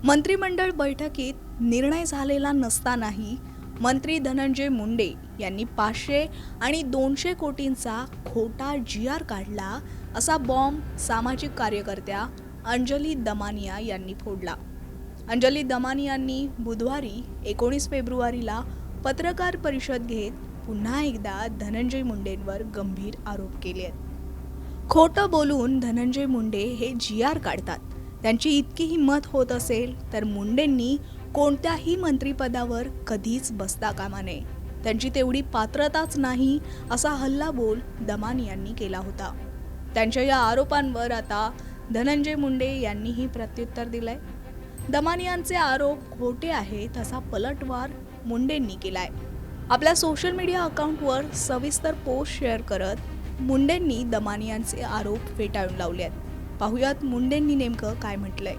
मंत्रिमंडळ बैठकीत निर्णय झालेला नसतानाही मंत्री धनंजय मुंडे यांनी 500 आणि 200 कोटींचा खोटा GR काढला असा बॉम्ब सामाजिक कार्यकर्त्या अंजली दमानिया यांनी फोडला. अंजली दमानियांनी बुधवारी 19 फेब्रुवारीला पत्रकार परिषद घेत पुन्हा एकदा धनंजय मुंडेंवर गंभीर आरोप केले आहेत. खोटं बोलून धनंजय मुंडे हे GR काढतात. त्यांची इतकी हिंमत होत असेल तर मुंडेंनी कोणत्याही मंत्रिपदावर कधीच बसता कामा नये. त्यांची तेवढी पात्रताच नाही असा हल्लाबोल दमानियांनी केला होता. त्यांच्या या आरोपांवर आता धनंजय मुंडे यांनीही प्रत्युत्तर दिलंय. दमानियांचे आरोप खोटे आहेत असा पलटवार मुंडेंनी केलाय. आपल्या सोशल मीडिया अकाउंटवर सविस्तर पोस्ट शेअर करत मुंडेंनी दमानियांचे आरोप फेटाळून लावले आहेत. पाहुयात मुंडेंनी नेमकं काय म्हटलंय.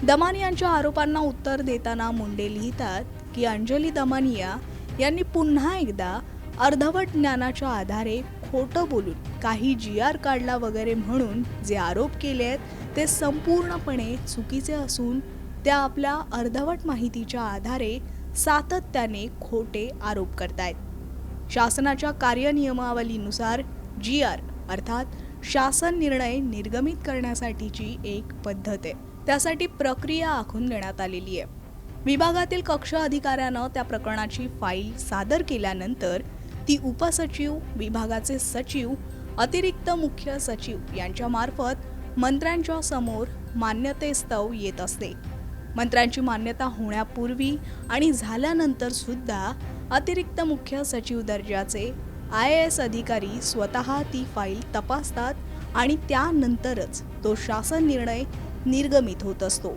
दमानियांच्या आरोपांना उत्तर देताना मुंडे लिहितात की अंजली दमानिया यांनी पुन्हा एकदा अर्धवट ज्ञानाच्या आधारे खोटं बोलून काही GR काढला वगैरे म्हणून जे आरोप केले आहेत ते संपूर्णपणे चुकीचे असून त्या आपल्या अर्धवट माहितीच्या आधारे सातत्याने खोटे आरोप करतायत. शासनाच्या कार्यनियमावलीनुसार GR अर्थात शासन निर्णय निर्गमित करण्यासाठीची एक पद्धत आहे. त्यासाठी प्रक्रिया आखून देण्यात आलेली आहे. विभागातील कक्ष अधिकाऱ्यानं त्या प्रकरणाची फाईल सादर केल्यानंतर ती उपसचिव, विभागाचे सचिव, अतिरिक्त मुख्य सचिव यांच्या मार्फत मंत्र्यांच्या समोर मान्यतेस्तव येत असते. मंत्र्यांची मान्यता होण्यापूर्वी आणि झाल्यानंतर सुद्धा अतिरिक्त मुख्य सचिव दर्जाचे IAS अधिकारी स्वतः ती फाईल तपासतात आणि त्यानंतरच तो शासन निर्णय निर्गमित होत असतो.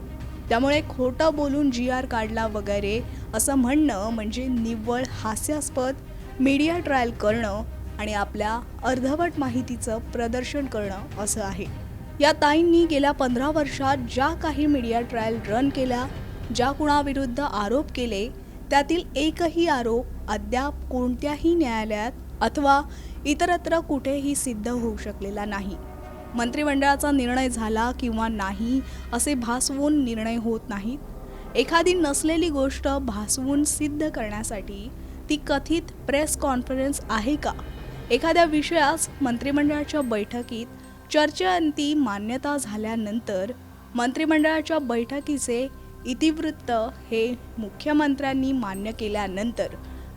त्यामुळे खोटं बोलून GR काढला वगैरे असं म्हणणं म्हणजे निव्वळ हास्यास्पद मीडिया ट्रायल करणं आणि आपल्या अर्धवट माहितीचं प्रदर्शन करणं असं आहे. या ताईंनी गेल्या 15 वर्षात ज्या काही मीडिया ट्रायल रन केल्या, ज्या कुणाविरुद्ध आरोप केले, त्यातील एकही आरोप अद्याप कोणत्याही न्यायालयात अथवा इतरत्र कुठेही सिद्ध होऊ शकलेला नाही. मंत्रिमंडळाचा निर्णय झाला किंवा नाही असे भासवून निर्णय होत नाहीत. एखादी नसलेली गोष्ट भासवून सिद्ध करण्यासाठी ती कथित प्रेस कॉन्फरन्स आहे का? एखाद्या विषयास मंत्रिमंडळाच्या बैठकीत चर्चेअंती मान्यता झाल्यानंतर मंत्रिमंडळाच्या बैठकीचे इतिवृत्त हे मुख्यमंत्र्यांनी मान्य केल्यानंतर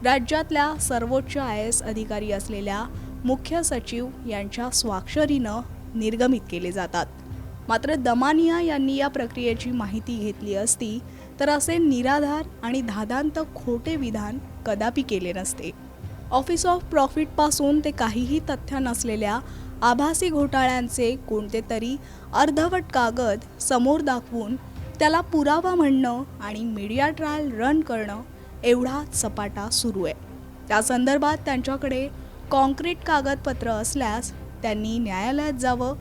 राज्यातल्या सर्वोच्च IAS अधिकारी असलेल्या मुख्य सचिव यांच्या स्वाक्षरीनं निर्गमित केले जातात. मात्र दमानिया यांनी या प्रक्रियेची माहिती घेतली असती तर असे निराधार आणि धादांत खोटे विधान कदापि केले नसते. ऑफिस ऑफ प्रॉफिटपासून ते काहीही तथ्य नसलेल्या आभासी घोटाळ्यांचे कोणते तरी अर्धवट कागद समोर दाखवून त्याला पुरावा म्हणणं आणि मीडिया ट्रायल रन करणं एवढा सपाटा सुरू आहे. त्या संदर्भात त्यांच्याकडे कॉन्क्रीट कागदपत्र असल्यास त्यांनी न्यायालयात जावं.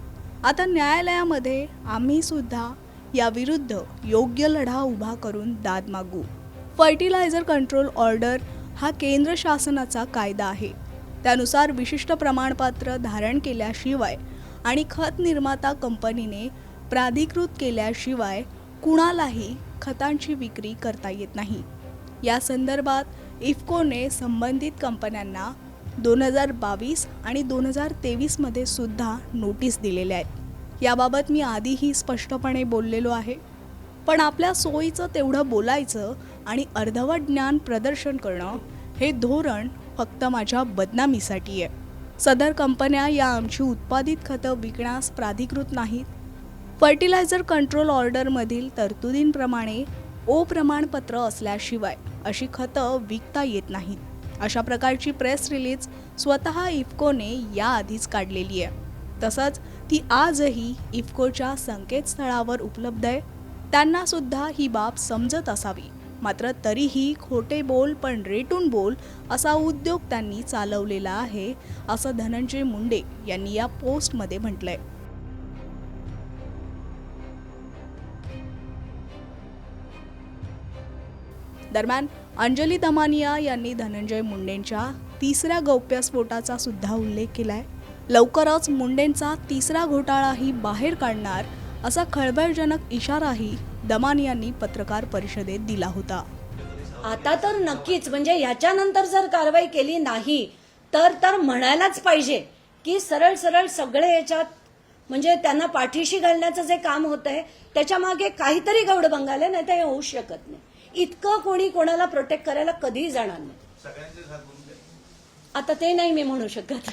आता न्यायालयामध्ये आम्ही सुद्धा याविरुद्ध योग्य लढा उभा करून दाद मागू. फर्टिलायझर कंट्रोल ऑर्डर हा केंद्र शासनाचा कायदा आहे. त्यानुसार विशिष्ट प्रमाणपत्र धारण केल्याशिवाय आणि खत निर्माता कंपनीने प्राधिकृत केल्याशिवाय कुणालाही खतांची विक्री करता येत नाही. या संदर्भात इफ्कोने संबंधित कंपन्यांना 2022 आणि 2023 मध्ये सुद्धा नोटीस दिलेल्या आहेत. याबाबत मी आधीही स्पष्टपणे बोललेलो आहे. पण आपल्या सोयीचं तेवढं बोलायचं आणि अर्धवट ज्ञान प्रदर्शन करणं हे धोरण फक्त माझ्या बदनामीसाठी आहे. सदर कंपन्या या आमची उत्पादित खतं विकण्यास प्राधिकृत नाहीत. फर्टिलायझर कंट्रोल ऑर्डरमधील तरतुदींप्रमाणे O प्रमाणपत्र असल्याशिवाय अशी खतं विकता येत नाहीत. अशा प्रकारची प्रेस रिलीज स्वतः इफ्कोने याआधीच काढलेली आहे. तसंच ती आजही इफ्कोच्या संकेतस्थळावर उपलब्ध आहे. त्यांना सुद्धा ही बाब समजत असावी. मात्र तरीही खोटे बोल पण रेटून बोल असा उद्योग त्यांनी चालवलेला आहे असं धनंजय मुंडे यांनी या पोस्टमध्ये म्हटलंय. दरम्यान अंजली दमानिया यांनी धनंजय मुंडेंच्या तिसऱ्या गौप्यस्फोटाचा सुद्धा उल्लेख केलाय. लवकरच मुंडेंचा तिसरा घोटाळाही बाहेर काढणार असा खळबळजनक इशाराही दमानी यांनी पत्रकार परिषदेत दिला होता. आता तर नक्कीच, म्हणजे ह्याच्यानंतर जर कारवाई केली नाही तर म्हणायलाच पाहिजे की सरळ सरळ सगळे याच्यात म्हणजे त्यांना पाठीशी घालण्याचं जे काम होत आहे त्याच्या मागे काहीतरी गौड बंगाल आहे, नाही तर हे होऊ शकत नाही. इतकं कोणी कोणाला प्रोटेक्ट करायला कधीही जाणार नाही. आता ते नाही मी म्हणू शकत,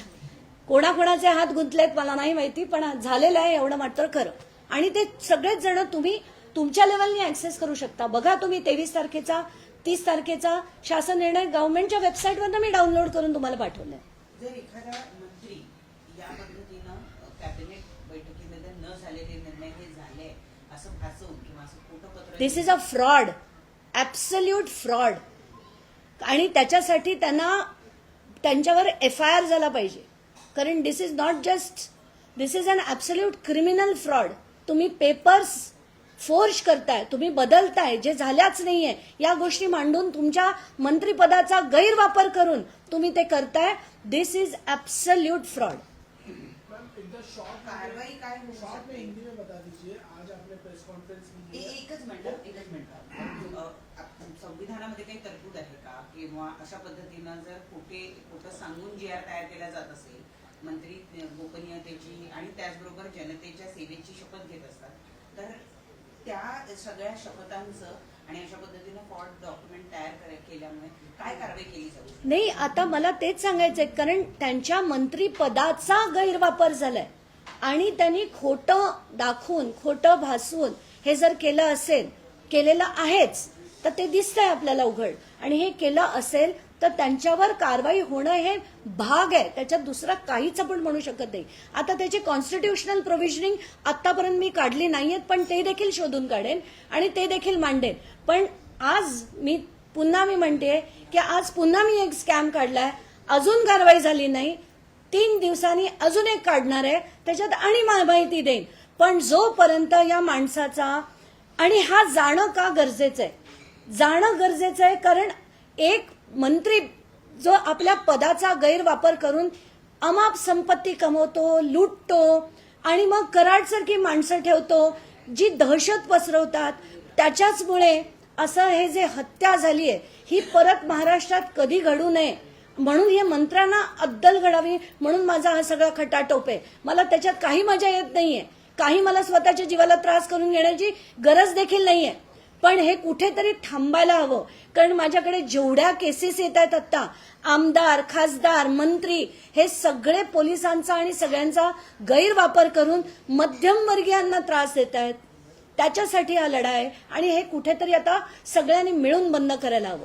कोणाकोणाचे हात गुंतलेत मला नाही माहिती, पण झालेलं आहे एवढं मात्र खरं. आणि ते सगळेच जण तुम्ही तुमच्या लेवलनी ऍक्सेस करू शकता. बघा तुम्ही 23 तारखेचा 30 तारखेचा शासन निर्णय गव्हर्नमेंटच्या वेबसाईटवर मी डाउनलोड करून तुम्हाला पाठवलाय. जर एखादा मंत्री या पद्धतीनं कॅबिनेट बैठकीमध्ये न झालेले निर्णय हे झाले असं भासवून किंवा असं खोटं पत्र, this is a fraud, absolute fraud. आणि त्याच्यासाठी त्यांच्यावर FIR झाला पाहिजे, कारण this is not just, this is an absolute criminal fraud. तुम्ही पेपर्स फोर्ज करताय, तुम्ही बदलताय, जे झाल्याच नाहीये या गोष्टी मांडून तुमच्या मंत्रिपदाचा गैरवापर करून तुम्ही ते करताय. दिस इज ऍब्सल्यूट फ्रॉड. कारवाई काय होऊ शकते? हिंदी में बता दीजिए आज आपने प्रेस कॉन्फ्रेंस में एकच मिनिट संविधानामध्ये काही तरतूद आहे का, किंवा अशा पद्धतीनं जर खोटं सांगून GR तयार केला जात असेल, मंत्री गोपनीयतेची आणि त्याचबरोबर जनतेच्या सेवेची शपथ घेत असतात, तर त्या सगळ्या शपथांचं आणि अशा पद्धतीनं फ्रॉड डॉक्युमेंट तयार केल्यामुळे काय कारवाई केली जाऊ शकते? नाही, आता मला तेच सांगायचंय, कारण त्यांच्या मंत्रिपदाचा गैरवापर झालाय आणि त्यांनी खोटं दाखवून खोटं भासवून हे जर केलं असेल, केलेलं आहेच, तर ते दिसतंय आपल्याला उघड. आणि हे केलं असेल तर त्यांच्यावर कारवाई होणं हे भाग आहे, त्याच्यात दुसरा काहीच आपण म्हणू शकत नाही. आता त्याची कॉन्स्टिट्युशनल प्रोव्हिजनिंग आतापर्यंत मी काढली नाहीयेत, पण ते देखील शोधून काढेन आणि ते देखील मांडेन. पण आज पुन्हा मी म्हणते की आज पुन्हा मी एक स्कॅम काढलाय, अजून कारवाई झाली नाही, 3 दिवसांनी अजून एक काढणार आहे, त्याच्यात आणि माहिती देईन. पण जोपर्यंत या माणसाचा, आणि हा जाणं का गरजेचं आहे, जाणं गरजेचं आहे कारण एक मंत्री जो आपल्या पदाचा गैरवापर करून अमाप संपत्ती कमवतो, लुटतो आणि मग कराडसारखी माणसं ठेवतो जी दहशत पसरवतात, त्याच्याचमुळे असं हे जे हत्या झालीय ही परत महाराष्ट्रात कधी घडू नये म्हणून हे मंत्र्यांना अद्दल घडावी म्हणून माझा हा सगळा खटाटोप आहे. मला त्याच्यात काही मजा येत नाहीये, काही मला स्वतःच्या जीवाला त्रास करून घेण्याची गरज देखील नाहीये. पण हे कुठेतरी थांबायला हवं, कारण माझ्याकडे जेवढ्या केसेस येत आहेत आता, आमदार, खासदार, मंत्री हे सगळे पोलिसांचा आणि सगळ्यांचा गैरवापर करून मध्यमवर्गीयांना त्रास देत आहेत. त्याच्यासाठी हा लढा आहे आणि हे कुठेतरी आता सगळ्यांनी मिळून बंद करायला हवं.